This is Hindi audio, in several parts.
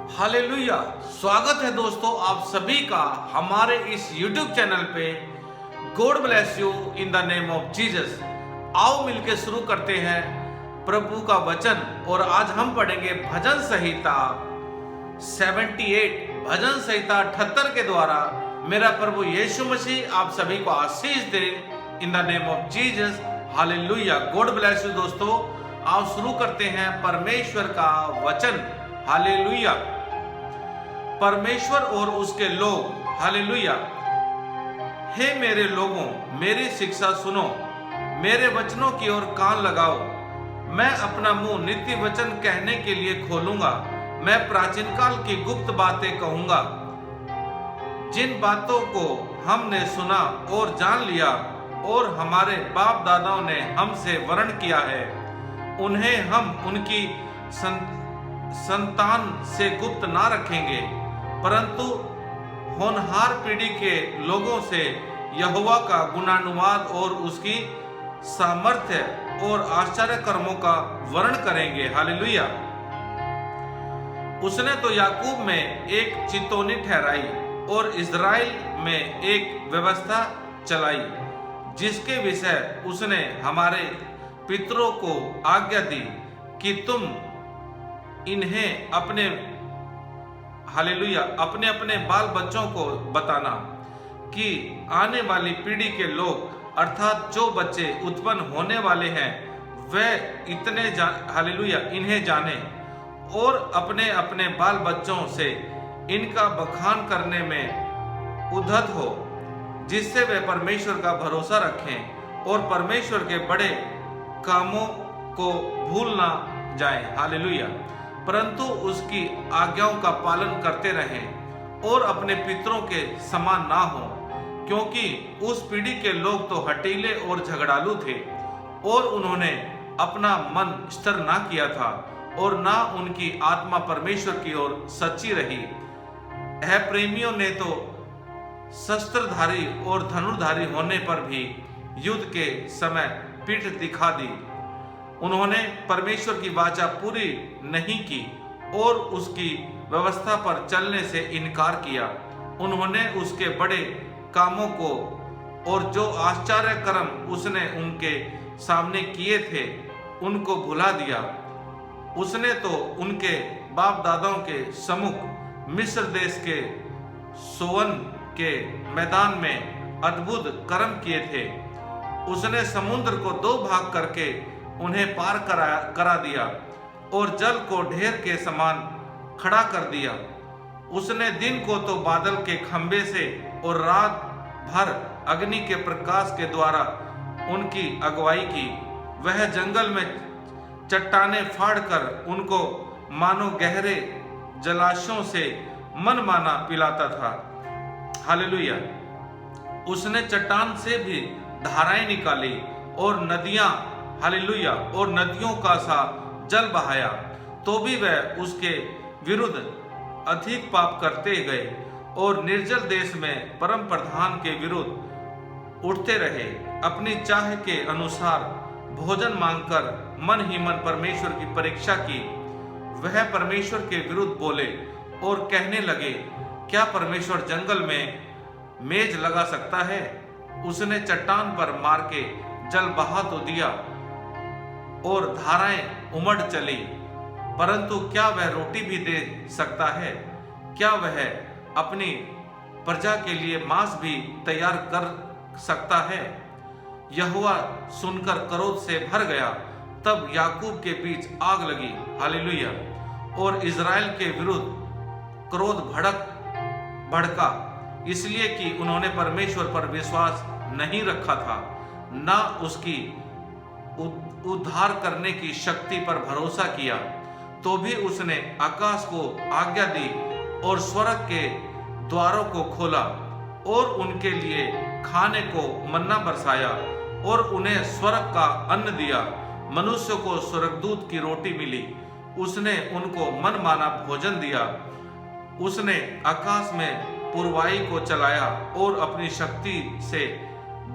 हालेलुया। स्वागत है दोस्तों आप सभी का हमारे इस YouTube चैनल पे। God bless you in the name of Jesus. आओ मिलके शुरू करते हैं प्रभु का वचन। और आज हम पढ़ेंगे भजन संहिता 78, भजन संहिता 78 के द्वारा मेरा प्रभु यीशु मसीह आप सभी को आशीष दे in the name of Jesus. Hallelujah. God bless you दोस्तों। आओ शुरू करते हैं परमेश्वर का वचन। हालेलुया। परमेश्वर और उसके लोग। हालेलुया। हे मेरे लोगों, मेरी शिक्षा सुनो, मेरे वचनों की ओर कान लगाओ। मैं अपना मुंह नित्य वचन कहने के लिए खोलूंगा। मैं प्राचीन काल की गुप्त बातें कहूंगा, जिन बातों को हमने सुना और जान लिया और हमारे बाप दादाओं ने हमसे वर्ण किया है, उन्हें हम उनकी संतान से गुप्त ना रखेंगे, परंतु होनहार पीढ़ी के लोगों से यहोवा का गुणानुवाद और उसकी सामर्थ्य और आश्चर्य कर्मों का वर्ण करेंगे। हालेलुया। उसने तो याकूब में एक चितौनी ठहराई और इज़राइल में एक व्यवस्था चलाई, जिसके विषय उसने हमारे पितरों को आज्ञा दी कि तुम इन्हें अपने हालेलुया अपने अपने बाल बच्चों को बताना कि आने वाली पीढ़ी के लोग अर्थात जो बच्चे उत्पन्न होने वाले हैं वह हालेलुया इन्हें जाने और अपने अपने बाल बच्चों से इनका बखान करने में उद्धत हो, जिससे वे परमेश्वर का भरोसा रखें और परमेश्वर के बड़े कामों को भूल ना जाएं। हालेलुया। परंतु उसकी आज्ञाओं का पालन करते रहें और अपने पितरों के समान ना हो, क्योंकि उस पीढ़ी के लोग तो हठीले और झगड़ालू थे और उन्होंने अपना मन स्थिर ना किया था और ना उनकी आत्मा परमेश्वर की ओर सच्ची रही है। प्रेमियों ने तो शस्त्रधारी और धनुर्धारी होने पर भी युद्ध के समय पीठ दिखा दी। उन्होंने परमेश्वर की वाचा पूरी नहीं की और उसकी व्यवस्था पर चलने से इनकार किया। उन्होंने उसके बड़े कामों को और जो आश्चर्य कर्म उसने उनके सामने किए थे उनको भुला दिया। उसने तो उनके बाप दादाओं के सम्मुख मिस्र देश के सोवन के मैदान में अद्भुत कर्म किए थे। उसने समुद्र को दो भाग करके उन्हें पार करा दिया और जल को ढेर के समान खड़ा कर दिया। उसने दिन को तो बादल के खंभे से और रात भर अग्नि के प्रकाश के द्वारा उनकी अगुवाई की। वह जंगल में चट्टाने फाड़कर उनको मानो गहरे जलाशयों से मनमाना पिलाता था। हालेलुया। उसने चट्टान से भी धाराएं निकाली और नदियां हालेलुया और नदियों का सा जल बहाया, तो भी वह उसके विरुद्ध अधिक पाप करते गए और निर्जल देश में परम प्रधान के विरुद्ध उठते रहे। अपनी चाह के अनुसार भोजन मांगकर मन ही मन परमेश्वर की परीक्षा की। वह परमेश्वर के विरुद्ध बोले और कहने लगे, क्या परमेश्वर जंगल में मेज लगा सकता है? उसने चट्टान पर मार के जल बहा तो दिया और धाराएं उमड़ चली, परंतु क्या वह रोटी भी दे सकता है? क्या वह अपनी प्रजा के लिए मांस भी तैयार कर सकता है? यहोवा सुनकर क्रोध से भर गया। तब याकूब के बीच आग लगी। हालेलुया। और इज़राइल के विरुद्ध क्रोध भड़का, इसलिए कि उन्होंने परमेश्वर पर विश्वास नहीं रखा था, ना उसकी उद्धार करने की शक्ति पर भरोसा किया। तो भी उसने आकाश को आज्ञा दी और स्वर्ग के द्वारों को खोला और उनके लिए खाने को मन्ना बरसाया और उन्हें स्वर्ग का अन्न दिया। मनुष्य को स्वर्गदूत की रोटी मिली। उसने उनको मनमाना भोजन दिया। उसने आकाश में पूर्वाई को चलाया और अपनी शक्ति से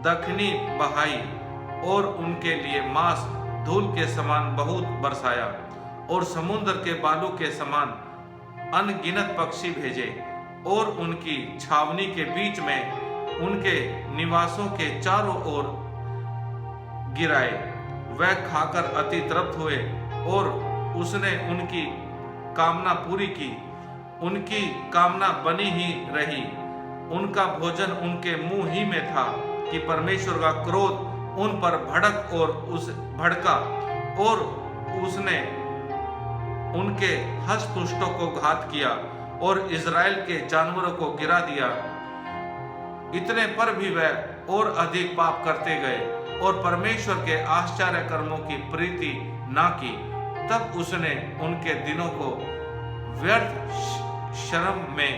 दक्षिणी बहाई और उनके लिए मांस धूल के समान बहुत बरसाया और समुद्र के बालू के समान अनगिनत पक्षी भेजे और उनकी छावनी के बीच में उनके निवासों के चारों ओर गिराए। वह खाकर अति तृप्त हुए और उसने उनकी कामना पूरी की। उनकी कामना बनी ही रही। उनका भोजन उनके मुंह ही में था कि परमेश्वर का क्रोध उन पर भड़का और उसने उनके हष्ट-पुष्टों को घात किया और इज़राइल के जानवरों को गिरा दिया। इतने पर भी वह और अधिक पाप करते गए और परमेश्वर के आश्चर्य कर्मों की प्रीति ना की। तब उसने उनके दिनों को व्यर्थ श्रम में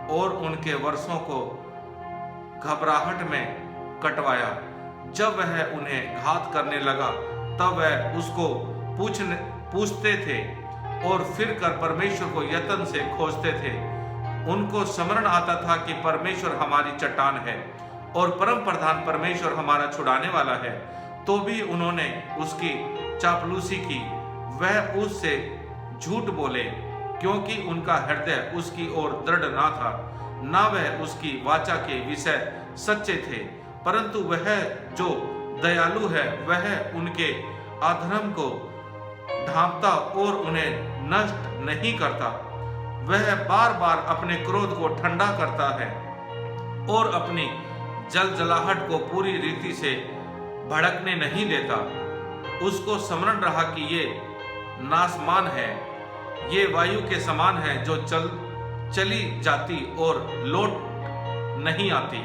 और उनके वर्षों को घबराहट में कटवाया। जब वह उन्हें घात करने लगा तब वह उसको पूछते थे और फिर कर परमेश्वर को यत्न से खोजते थे। उनको स्मरण आता था कि परमेश्वर हमारी चट्टान है और परम प्रधान परमेश्वर हमारा छुड़ाने वाला है। तो भी उन्होंने उसकी चापलूसी की। वह उससे झूठ बोले क्योंकि उनका हृदय उसकी ओर दृढ़ ना था, ना वह उसकी वाचा के विषय सच्चे थे। परंतु वह जो दयालु है वह उनके अधर्म को ढांपता और उन्हें नष्ट नहीं करता। वह बार बार अपने क्रोध को ठंडा करता है और अपनी जलजलाहट को पूरी रीति से भड़कने नहीं देता। उसको स्मरण रहा कि ये नासमान है, ये वायु के समान है जो चली जाती और लौट नहीं आती।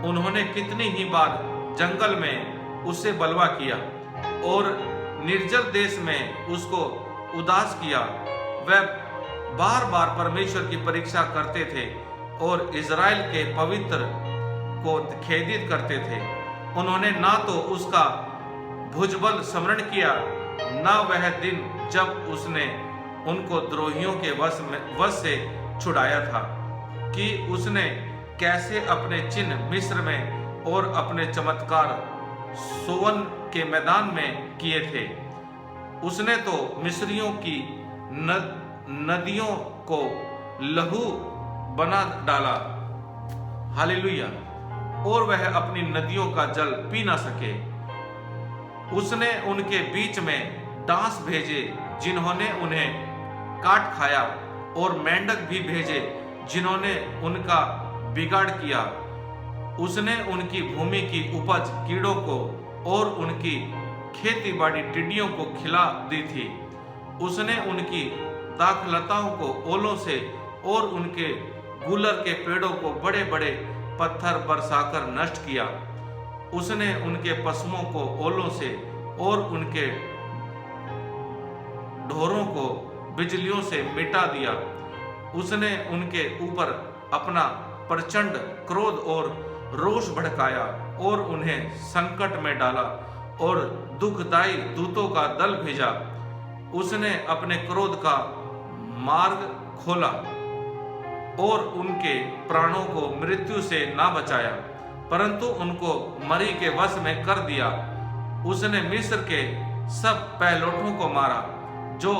उन्होंने कितनी ही बार जंगल में उससे बलवा किया और निर्जल देश में उसको उदास किया। वह बार बार परमेश्वर की परीक्षा करते थे और इज़राइल के पवित्र को खेदित करते थे। उन्होंने ना तो उसका भुजबल स्मरण किया, ना वह दिन जब उसने उनको द्रोहियों के वश से छुड़ाया था कि उसने कैसे अपने चिन्ह मिस्र में और अपने चमत्कार सोवन के मैदान में किए थे। उसने तो मिस्रियों की नदियों को लहू बना डाला, हालेलुया, और वह अपनी नदियों का जल पी ना सके। उसने उनके बीच में डांस भेजे जिन्होंने उन्हें काट खाया और मेंढक भी भेजे जिन्होंने उनका बिगाड़ किया। उसने उनकी भूमि की उपज कीड़ों को और उनकी खेती बाड़ी टिड्डियों को खिला दी थी। उसने उनकी दाखलताओं को ओलों से और उनके गूलर के पेड़ों को बड़े बड़े पत्थर बरसाकर नष्ट किया। उसने उनके पशुओं को ओलों से और उनके ढोरों को बिजलियों से मिटा दिया। उसने उनके ऊपर अपना प्रचंड क्रोध और रोष भड़काया और उन्हें संकट में डाला और दुखदाई दूतों का दल भेजा। उसने अपने क्रोध का मार्ग खोला और उनके प्राणों को मृत्यु से ना बचाया, परंतु उनको मरी के वश में कर दिया। उसने मिस्र के सब पहलौठों को मारा जो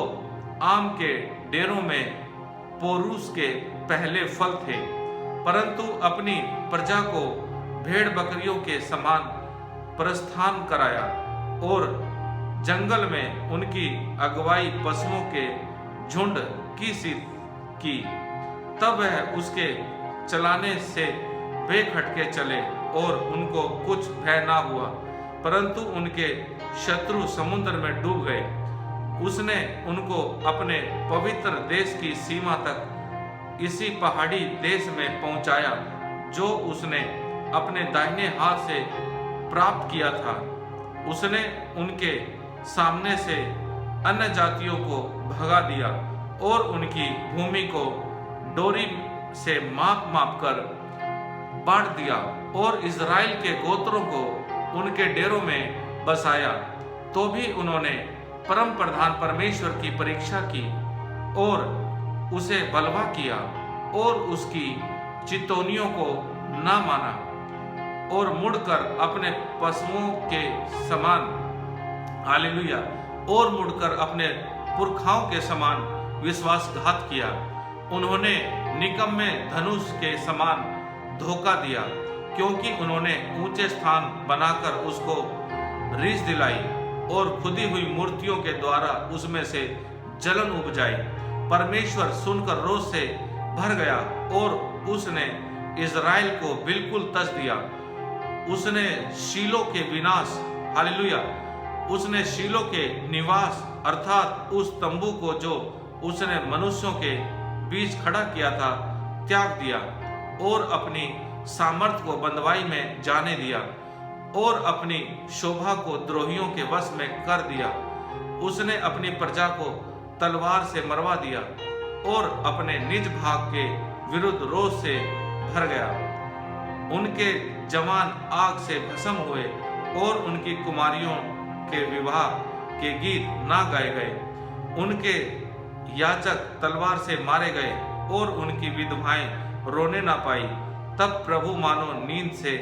आम के डेरों में पोरूस के पहले फल थे, परंतु अपनी प्रजा को भेड़ बकरियों के समान प्रस्थान कराया और जंगल में उनकी अगुवाई पशुओं के झुंड की सी की। तब वह उसके चलाने से बेखटके चले और उनको कुछ भय ना हुआ, परंतु उनके शत्रु समुद्र में डूब गए। उसने उनको अपने पवित्र देश की सीमा तक इसी पहाड़ी देश में पहुंचाया जो उसने अपने दाहिने हाथ से प्राप्त किया था। उसने उनके सामने से अन्य जातियों को भगा दिया और उनकी भूमि को डोरी से माप माप कर बांट दिया और इज़राइल के गोत्रों को उनके डेरों में बसाया। तो भी उन्होंने परम प्रधान परमेश्वर की परीक्षा की और उसे बलवा किया और उसकी चितौनियों को ना माना और मुड़कर अपने पशुओं के समान, हालेलुया, और मुड़कर अपने पुरखाओं के समान विश्वासघात किया। उन्होंने निकम्मे धनुष के समान धोखा दिया, क्योंकि उन्होंने ऊंचे स्थान बनाकर उसको रीस दिलाई और खुदी हुई मूर्तियों के द्वारा उसमें से जलन उपजाई। परमेश्वर सुनकर रोष से भर गया और उसने इज़राइल को बिल्कुल तज दिया। उसने शीलो के विनाश, हालेलुया, उसने शीलो के निवास अर्थात उस तंबू को जो उसने मनुष्यों के बीच खड़ा किया था त्याग दिया और अपनी सामर्थ को बंदवाई में जाने दिया और अपनी शोभा को द्रोहियों के वश में कर दिया। उसने अपनी प्रजा को तलवार से मरवा दिया और अपने निज भाग के विरुद्ध रोष से भर गया। उनके जवान आग से भस्म हुए और उनकी कुमारियों के विवाह के गीत ना गाए गए। उनके याचक तलवार से मारे गए और उनकी विधवाएं रोने ना पाई। तब प्रभु मानो नींद से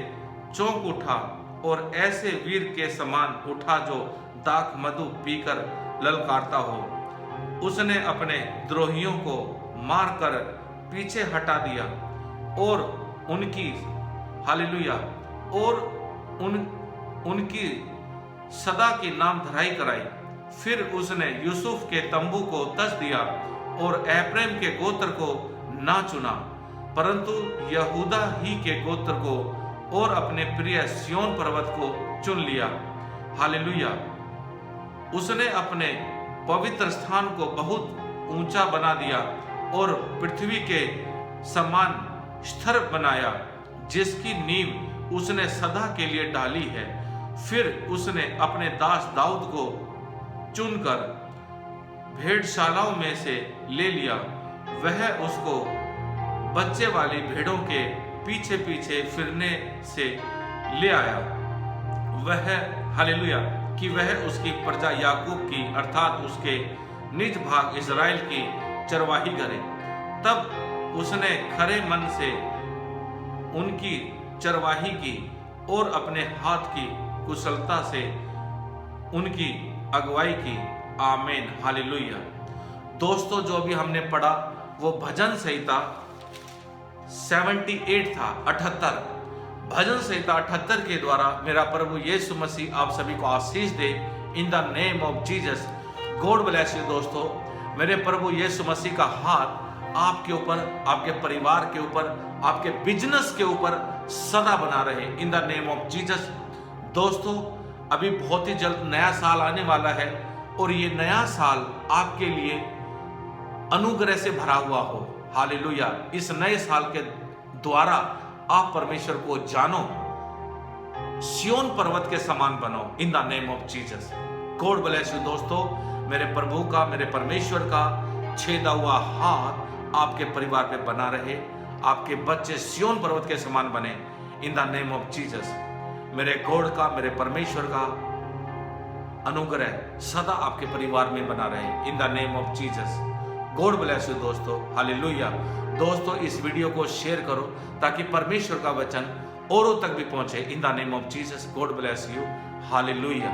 चौंक उठा और ऐसे वीर के समान उठा जो दाख मधु पीकर ललकारता हो। उसने अपने द्रोहियों को मारकर पीछे हटा दिया और उनकी, हालेलुया, और उनकी सदा की नाम धराई कराई। फिर उसने यूसुफ के तंबू को तज दिया और एप्रैम के गोत्र को ना चुना, परंतु यहूदा ही के गोत्र को और अपने प्रिय सिय्योन पर्वत को चुन लिया। हालेलुया। उसने अपने पवित्र स्थान को बहुत ऊंचा बना दिया और पृथ्वी के समान स्थिर बनाया, जिसकी नींव उसने सदा के लिए डाली है। फिर उसने अपने दास दाऊद को चुनकर भेड़शालाओं में से ले लिया। वह उसको बच्चे वाली भेड़ों के पीछे पीछे फिरने से ले आया। वह, हालेलुया, कि वह उसकी प्रजा याकूब की अर्थात उसके निज भाग इज़राइल की चरवाही करे। तब उसने खरे मन से उनकी चरवाही की और अपने हाथ की कुशलता से उनकी अगुवाई की। आमीन, हालेलुया। दोस्तों, जो भी हमने पढ़ा वो भजन संहिता 78 था, 78। भजन संहिता 78 के द्वारा मेरा प्रभु यीशु मसीह आप सभी को आशीष दे। In the name of Jesus, God bless you. दोस्तों, मेरे प्रभु यीशु मसीह का हाथ आपके ऊपर, आपके परिवार के ऊपर, आपके बिजनेस के ऊपर सदा बना रहे, इन द नेम ऑफ जीसस। दोस्तों, अभी बहुत ही जल्द नया साल आने वाला है और ये नया साल आपके लिए अनुग्रह से भरा हुआ हो। हालेलुया। इस नए साल के द्वारा आप परमेश्वर को जानो, सिय्योन पर्वत के समान बनो, इन the name of Jesus. God bless you. दोस्तों, मेरे प्रभु का, मेरे परमेश्वर का छेदा हुआ हाथ आपके परिवार पे बना रहे, आपके बच्चे सिय्योन पर्वत के समान बने, इन द नेम ऑफ जीसस। मेरे गॉड का, मेरे परमेश्वर का अनुग्रह सदा आपके परिवार में बना रहे, इन the name of Jesus. God bless you दोस्तों, हालेलुया। दोस्तों, इस वीडियो को शेयर करो ताकि परमेश्वर का वचन औरों तक भी पहुंचे, इन the name of Jesus. God bless you, hallelujah.